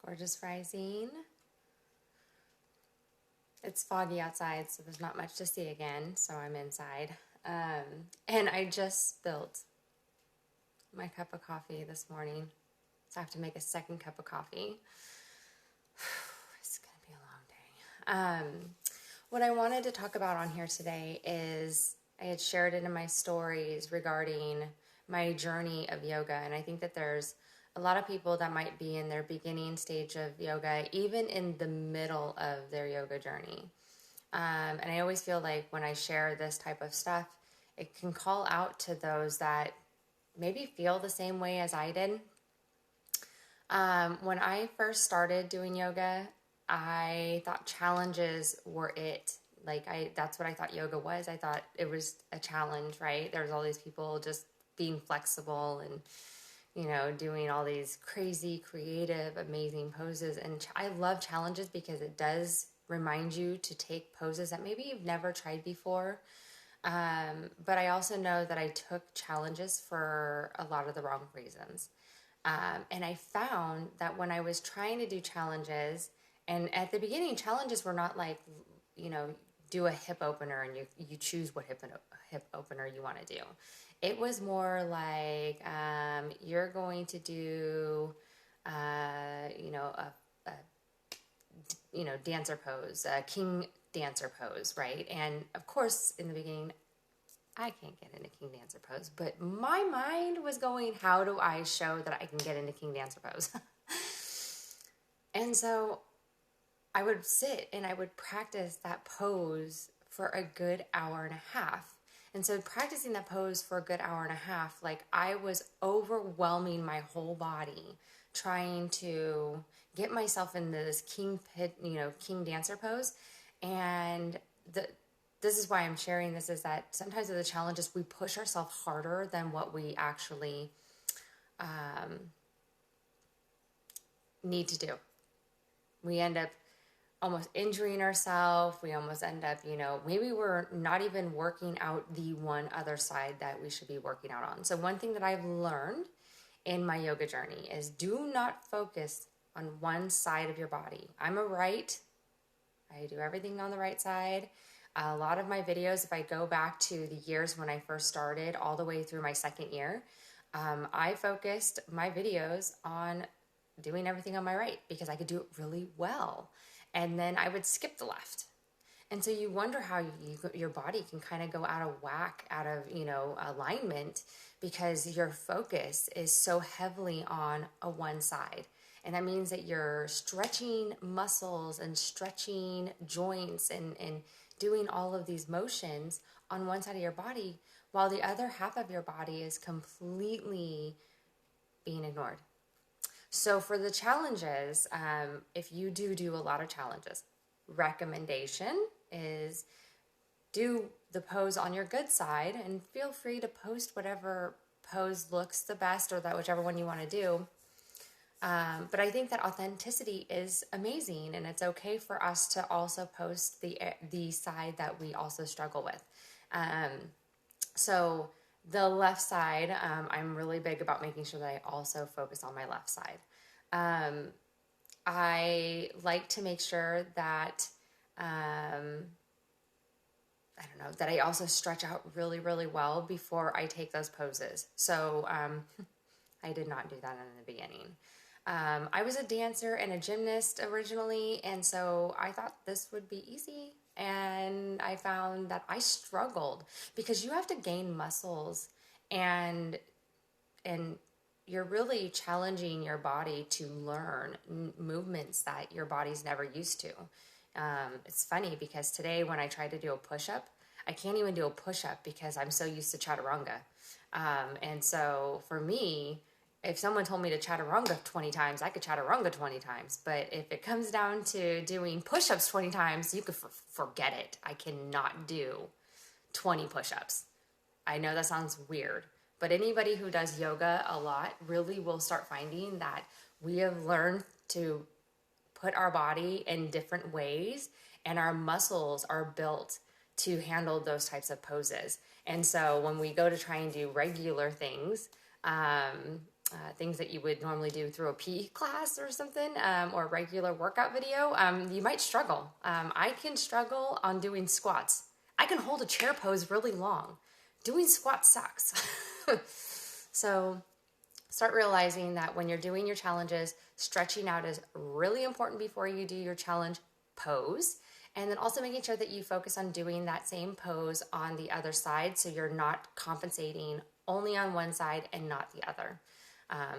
Gorgeous rising. It's foggy outside, so there's not much to see again, so I'm inside. And I just spilled my cup of coffee this morning, so I have to make a second cup of coffee. It's going to be a long day. What I wanted to talk about on here today is I had shared it in my stories regarding my journey of yoga, and I think that there's a lot of people that might be in their beginning stage of yoga, even in the middle of their yoga journey. And I always feel like when I share this type of stuff, it can call out to those that maybe feel the same way as I did. When I first started doing yoga, I thought challenges were it. That's what I thought yoga was. I thought it was a challenge, right? There was all these people just being flexible and, doing all these crazy, creative, amazing poses. And I love challenges because it does remind you to take poses that maybe you've never tried before. But I also know that I took challenges for a lot of the wrong reasons. And I found that when I was trying to do challenges, and at the beginning, challenges were not like, do a hip opener and you choose what hip opener you want to do. It was more like you're going to do, dancer pose, king dancer pose, right? And of course, in the beginning, I can't get into king dancer pose, but my mind was going, how do I show that I can get into king dancer pose? And so I would sit and I would practice that pose for a good hour and a half. And so practicing that pose for a good hour and a half, like I was overwhelming my whole body trying to get myself into this king dancer pose. And this is why I'm sharing this, is that sometimes with the challenges, we push ourselves harder than what we actually need to do. We end up almost injuring ourselves. We almost end up, maybe we're not even working out the one other side that we should be working out on. So one thing that I've learned in my yoga journey is do not focus on one side of your body. I'm a right. I do everything on the right side. A lot of my videos, if I go back to the years when I first started all the way through my second year, I focused my videos on doing everything on my right because I could do it really well. And then I would skip the left. And so you wonder how your body can kind of go out of whack, out of, alignment, because your focus is so heavily on a one side. And that means that you're stretching muscles and stretching joints and doing all of these motions on one side of your body, while the other half of your body is completely being ignored. So for the challenges, if you do a lot of challenges, recommendation is do the pose on your good side and feel free to post whatever pose looks the best or that whichever one you want to do. But I think that authenticity is amazing, and it's okay for us to also post the side that we also struggle with. So the left side, I'm really big about making sure that I also focus on my left side. I like to make sure that, that I also stretch out really, really well before I take those poses. So I did not do that in the beginning. I was a dancer and a gymnast originally, and so I thought this would be easy. And I found that I struggled because you have to gain muscles and you're really challenging your body to learn movements that your body's never used to. It's funny because today when I tried to do a push-up, I can't even do a push-up because I'm so used to chaturanga. And so for me, if someone told me to chaturanga 20 times, I could chaturanga 20 times. But if it comes down to doing push-ups 20 times, you could forget it. I cannot do 20 push-ups. I know that sounds weird, but anybody who does yoga a lot really will start finding that we have learned to put our body in different ways, and our muscles are built to handle those types of poses. And so when we go to try and do regular things, things that you would normally do through a PE class or something, or a regular workout video, you might struggle. I can struggle on doing squats. I can hold a chair pose really long. Doing squats sucks. So start realizing that when you're doing your challenges, stretching out is really important before you do your challenge pose. And then also making sure that you focus on doing that same pose on the other side, so you're not compensating only on one side and not the other.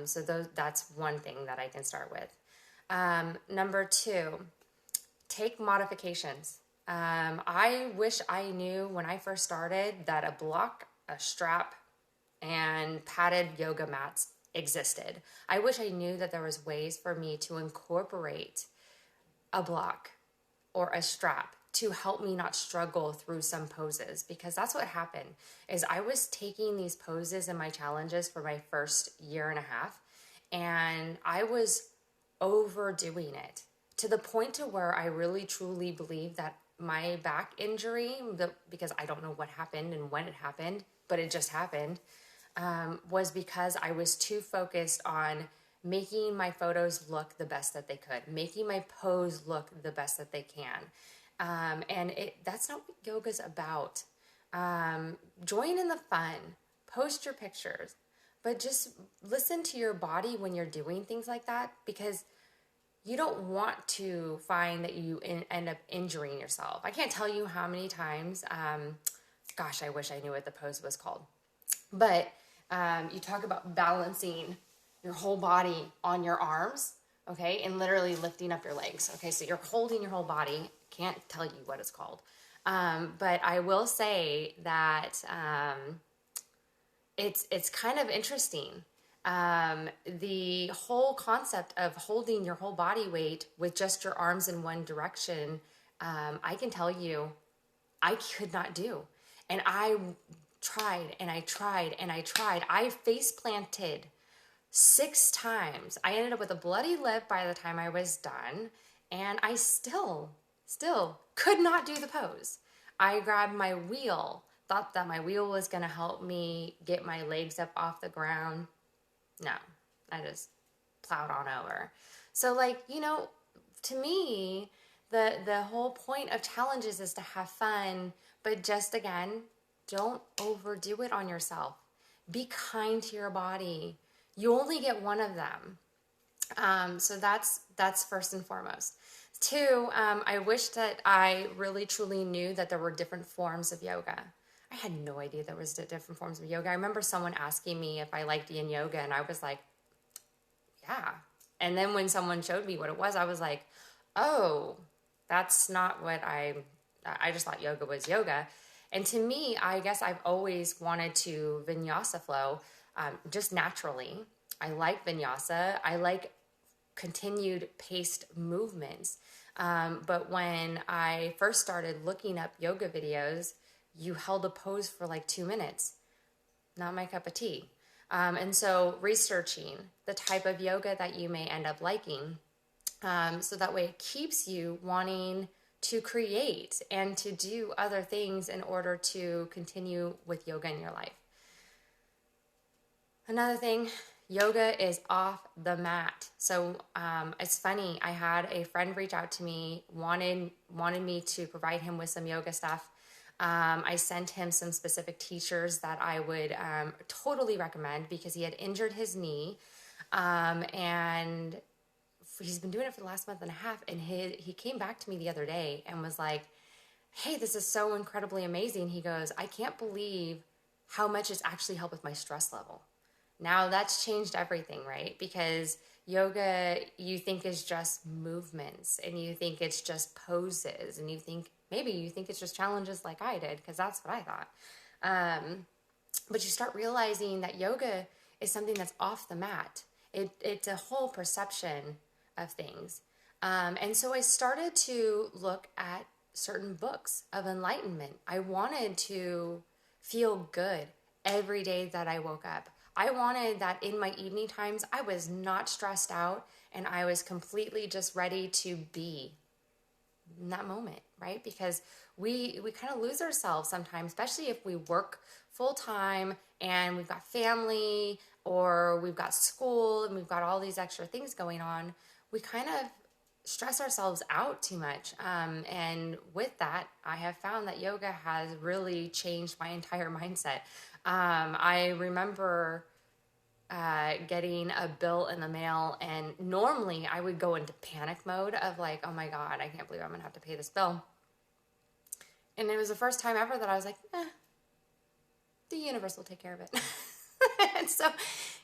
So that's one thing that I can start with. Number 2, take modifications. I wish I knew when I first started that a block, a strap, and padded yoga mats existed. I wish I knew that there was ways for me to incorporate a block or a strap to help me not struggle through some poses, because that's what happened. Is I was taking these poses in my challenges for my first year and a half, and I was overdoing it to the point to where I really truly believe that my back injury, because I don't know what happened and when it happened, but it just happened, was because I was too focused on making my photos look the best that they could, making my pose look the best that they can. And that's not what yoga's about. Join in the fun, post your pictures, but just listen to your body when you're doing things like that, because you don't want to find that you end up injuring yourself. I can't tell you how many times, gosh, I wish I knew what the pose was called, but you talk about balancing your whole body on your arms, okay, and literally lifting up your legs, okay, so you're holding your whole body. Can't tell you what it's called, but I will say that it's kind of interesting. The whole concept of holding your whole body weight with just your arms in one direction, I can tell you, I could not do. And I tried and I tried and I tried. I face planted 6 times. I ended up with a bloody lip by the time I was done, and I still could not do the pose. I grabbed my wheel, thought that my wheel was going to help me get my legs up off the ground. No, I just plowed on over. So to me, the whole point of challenges is to have fun, but just again, don't overdo it on yourself. Be kind to your body. You only get one of them. So that's first and foremost. 2, I wish that I really truly knew that there were different forms of yoga. I had no idea there was different forms of yoga. I remember someone asking me if I liked yin yoga, and I was like, yeah. And then when someone showed me what it was, I was like, oh, that's not what I just thought yoga was yoga. And to me, I guess I've always wanted to vinyasa flow just naturally. I like vinyasa. I like continued paced movements. But when I first started looking up yoga videos, you held a pose for like 2 minutes. Not my cup of tea. And so researching the type of yoga that you may end up liking, so that way it keeps you wanting to create and to do other things in order to continue with yoga in your life. Another thing, yoga is off the mat. So it's funny, I had a friend reach out to me, wanted me to provide him with some yoga stuff. I sent him some specific teachers that I would totally recommend, because he had injured his knee, and he's been doing it for the last month and a half, and he came back to me the other day and was like, hey, this is so incredibly amazing. He goes, I can't believe how much it's actually helped with my stress level. Now that's changed everything, right? Because yoga, you think is just movements, and you think it's just poses, and you think it's just challenges like I did, because that's what I thought. But you start realizing that yoga is something that's off the mat. It's a whole perception of things. And so I started to look at certain books of enlightenment. I wanted to feel good every day that I woke up. I wanted that in my evening times, I was not stressed out, and I was completely just ready to be in that moment, right? Because we kind of lose ourselves sometimes, especially if we work full time and we've got family, or we've got school and we've got all these extra things going on, we kind of stress ourselves out too much. And with that, I have found that yoga has really changed my entire mindset. I remember getting a bill in the mail, and normally I would go into panic mode of like, oh my God, I can't believe I'm gonna have to pay this bill. And it was the first time ever that I was like, the universe will take care of it. And so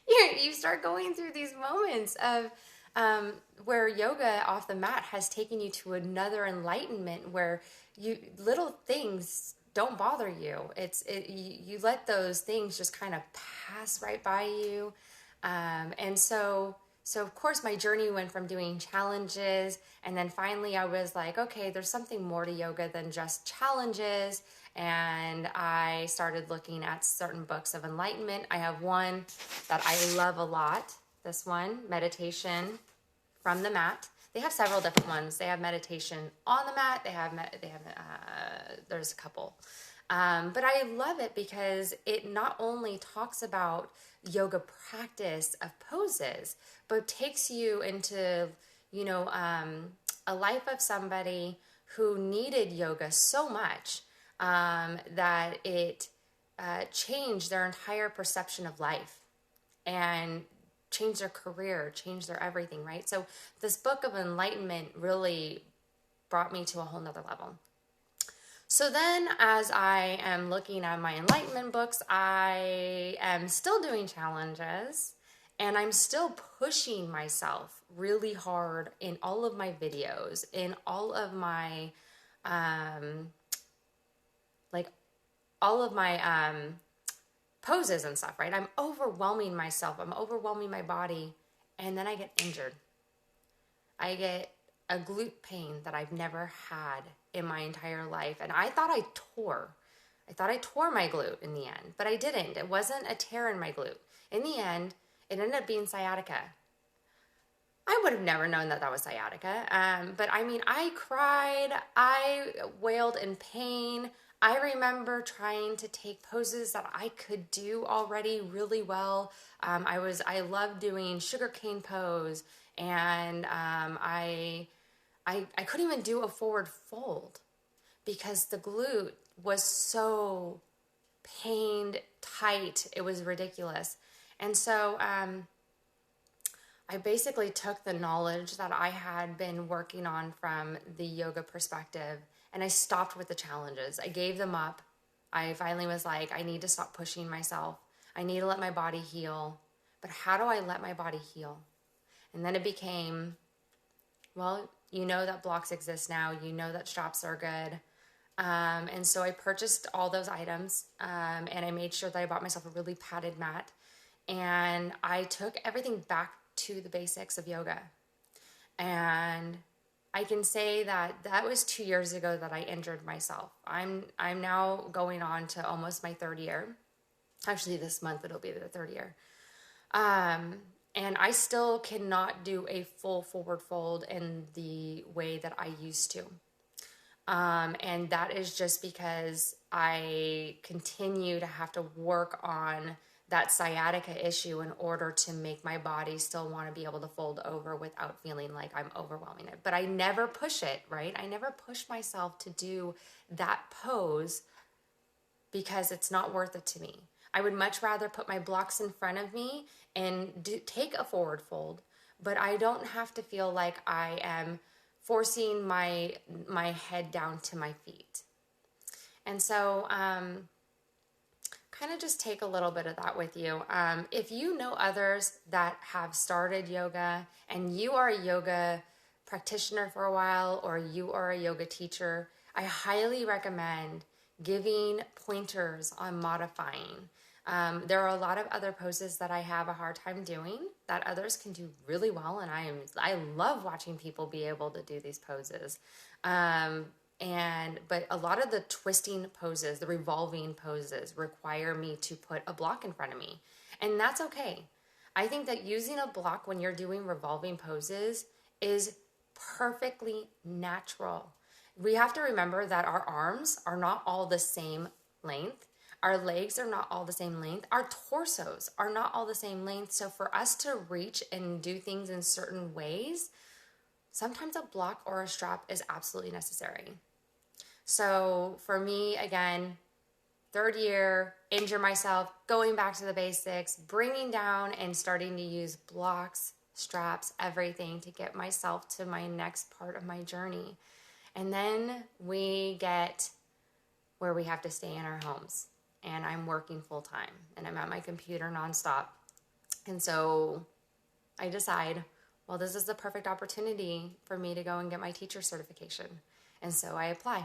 you start going through these moments of where yoga off the mat has taken you to another enlightenment where little things don't bother you. You let those things just kind of pass right by you. And so of course my journey went from doing challenges, and then finally I was like, okay, there's something more to yoga than just challenges. And I started looking at certain books of enlightenment. I have one that I love a lot. This one, Meditation from the Mat. They have several different ones. They have meditation on the mat. There's a couple. But I love it because it not only talks about yoga practice of poses, but takes you into, a life of somebody who needed yoga so much that it changed their entire perception of life and changed their career, changed their everything, right? So this book of enlightenment really brought me to a whole nother level. So then as I am looking at my enlightenment books, I am still doing challenges, and I'm still pushing myself really hard in all of my videos, in all of my poses and stuff, right? I'm overwhelming myself. I'm overwhelming my body. And then I get injured. I get a glute pain that I've never had in my entire life. And I thought I tore my glute in the end, but I didn't. It wasn't a tear in my glute. In the end, it ended up being sciatica. I would have never known that was sciatica. But I mean, I cried, I wailed in pain. I remember trying to take poses that I could do already really well. I loved doing sugarcane pose, and I couldn't even do a forward fold because the glute was so pained tight. It was ridiculous. And so I basically took the knowledge that I had been working on from the yoga perspective, and I stopped with the challenges. I gave them up. I finally was like, I need to stop pushing myself. I need to let my body heal. But how do I let my body heal? And then it became, well, you know that blocks exist now. You know that straps are good. And so I purchased all those items, and I made sure that I bought myself a really padded mat. And I took everything back to the basics of yoga. And I can say that was 2 years ago that I injured myself. I'm now going on to almost my third year. Actually, this month it'll be the third year. And I still cannot do a full forward fold in the way that I used to. And that is just because I continue to have to work on that sciatica issue in order to make my body still want to be able to fold over without feeling like I'm overwhelming it. But I never push it, right? I never push myself to do that pose because it's not worth it to me. I would much rather put my blocks in front of me and take a forward fold, but I don't have to feel like I am forcing my head down to my feet. And so, kind of just take a little bit of that with you. If you know others that have started yoga and you are a yoga practitioner for a while, or you are a yoga teacher, I highly recommend giving pointers on modifying. There are a lot of other poses that I have a hard time doing that others can do really well, and I love watching people be able to do these poses. But a lot of the twisting poses, the revolving poses, require me to put a block in front of me, and that's okay. I think that using a block when you're doing revolving poses is perfectly natural. We have to remember that our arms are not all the same length. Our legs are not all the same length. Our torsos are not all the same length. So for us to reach and do things in certain ways, sometimes a block or a strap is absolutely necessary. So for me, again, third year, injure myself, going back to the basics, bringing down and starting to use blocks, straps, everything to get myself to my next part of my journey. And then we get where we have to stay in our homes, and I'm working full time and I'm at my computer nonstop. And so I decide, well, this is the perfect opportunity for me to go and get my teacher certification. And so I apply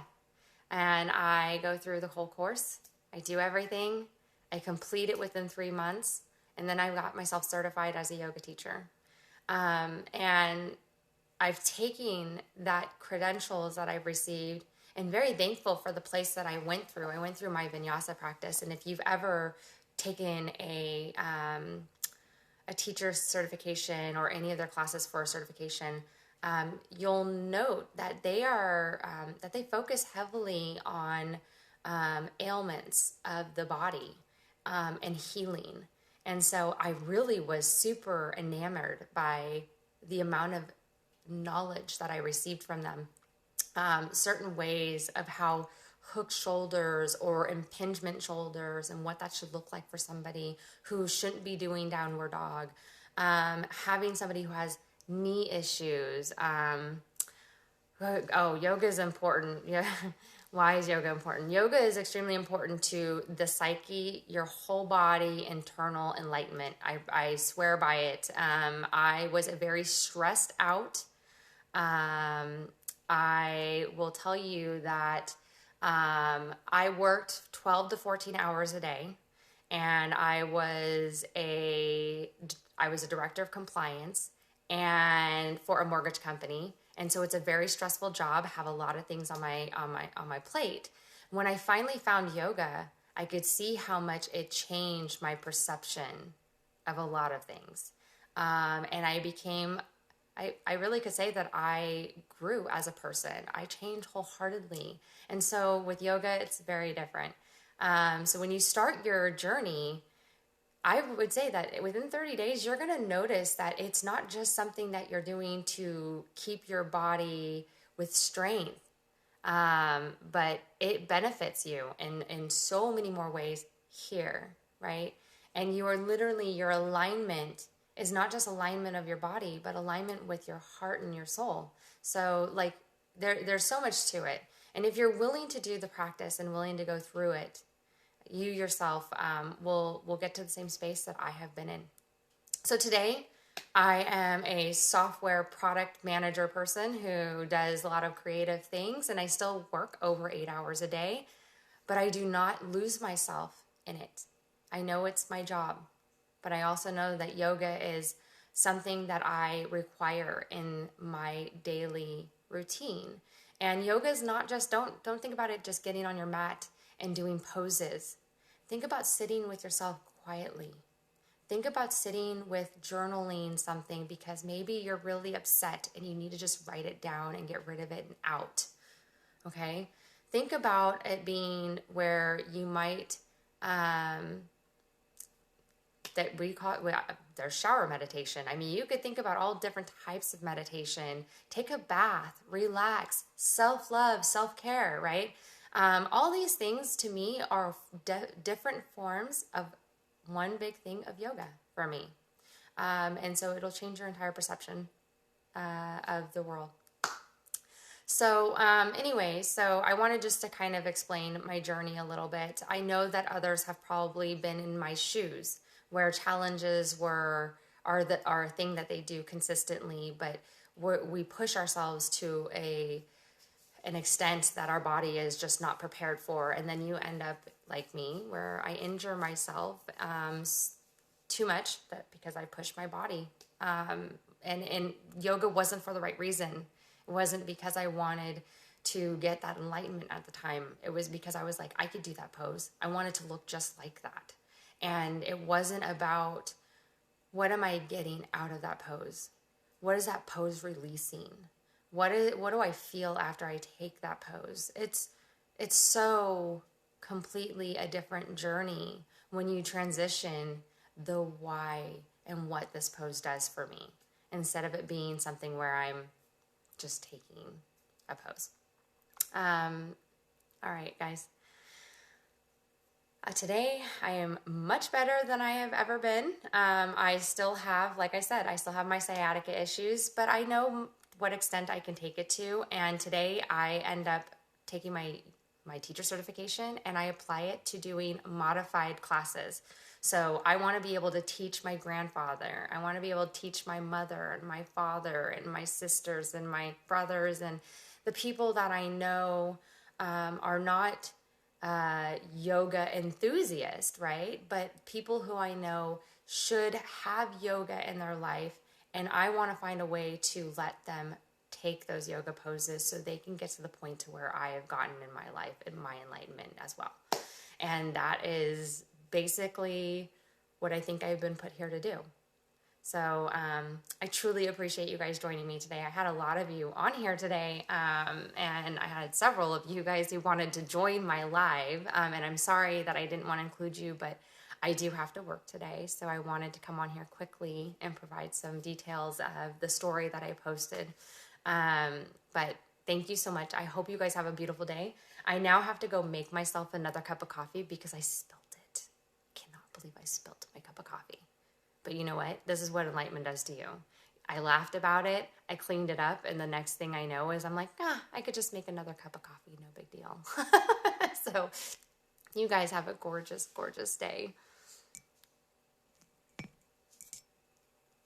and I go through the whole course. I do everything. I complete it within 3 months. And then I got myself certified as a yoga teacher. And I've taken that credentials that I've received and very thankful for the place that I went through. I went through my vinyasa practice. And if you've ever taken a teacher's certification or any of their classes for a certification, you'll note that they are that they focus heavily on ailments of the body and healing. And so I really was super enamored by the amount of knowledge that I received from them. Certain ways of how hook shoulders or impingement shoulders and what that should look like for somebody who shouldn't be doing downward dog. Having somebody who has knee issues. Yoga is important. Yeah. Why is yoga important? Yoga is extremely important to the psyche, your whole body, internal enlightenment. I swear by it. I was very stressed out. I will tell you that I worked 12 to 14 hours a day, and I was a director of compliance and for a mortgage company. And so it's a very stressful job, have a lot of things on my plate. When I finally found yoga, I could see how much it changed my perception of a lot of things. And I really could say that I grew as a person. I changed wholeheartedly. And so with yoga, it's very different. So when you start your journey, I would say that within 30 days, you're going to notice that it's not just something that you're doing to keep your body with strength, but it benefits you in so many more ways here, right? And you are literally, your alignment is not just alignment of your body, but alignment with your heart and your soul. So like there's so much to it. And if you're willing to do the practice and willing to go through it, you yourself will get to the same space that I have been in. So today, I am a software product manager person who does a lot of creative things, and I still work over 8 hours a day, but I do not lose myself in it. I know it's my job, but I also know that yoga is something that I require in my daily routine. And yoga is not just, don't think about it just getting on your mat and doing poses. Think about sitting with yourself quietly. Think about sitting with journaling something because maybe you're really upset and you need to just write it down and get rid of it and out. Okay? Think about it being where you might, that we call it, there's shower meditation. I mean, you could think about all different types of meditation. Take a bath, relax, self-love, self-care, right? All these things to me are different forms of one big thing of yoga for me. And so it'll change your entire perception of the world. So anyway, so I wanted just to kind of explain my journey a little bit. I know that others have probably been in my shoes where challenges are a thing that they do consistently, but we push ourselves to an extent that our body is just not prepared for. And then you end up like me, where I injure myself too much because I push my body. And yoga wasn't for the right reason. It wasn't because I wanted to get that enlightenment at the time. It was because I was like, I could do that pose. I wanted to look just like that. And it wasn't about what am I getting out of that pose? What is that pose releasing? What do I feel after I take that pose? It's so completely a different journey when you transition the why and what this pose does for me, instead of it being something where I'm just taking a pose. All right, guys. Today, I am much better than I have ever been. I still have, like I said, I still have my sciatica issues, but I know what extent I can take it to. And today, I end up taking my teacher certification and I apply it to doing modified classes. So I want to be able to teach my grandfather. I want to be able to teach my mother and my father and my sisters and my brothers and the people that I know are not yoga enthusiast, right? But people who I know should have yoga in their life, and I want to find a way to let them take those yoga poses so they can get to the point to where I have gotten in my life, in my enlightenment as well. And that is basically what I think I've been put here to do. So I truly appreciate you guys joining me today. I had a lot of you on here today, and I had several of you guys who wanted to join my live, and I'm sorry that I didn't want to include you, but I do have to work today, so I wanted to come on here quickly and provide some details of the story that I posted. But thank you so much. I hope you guys have a beautiful day. I now have to go make myself another cup of coffee because I spilled it. I cannot believe I spilled my cup of coffee. But you know what? This is what enlightenment does to you. I laughed about it, I cleaned it up, and the next thing I know is I'm like, I could just make another cup of coffee, no big deal. So you guys have a gorgeous, gorgeous day.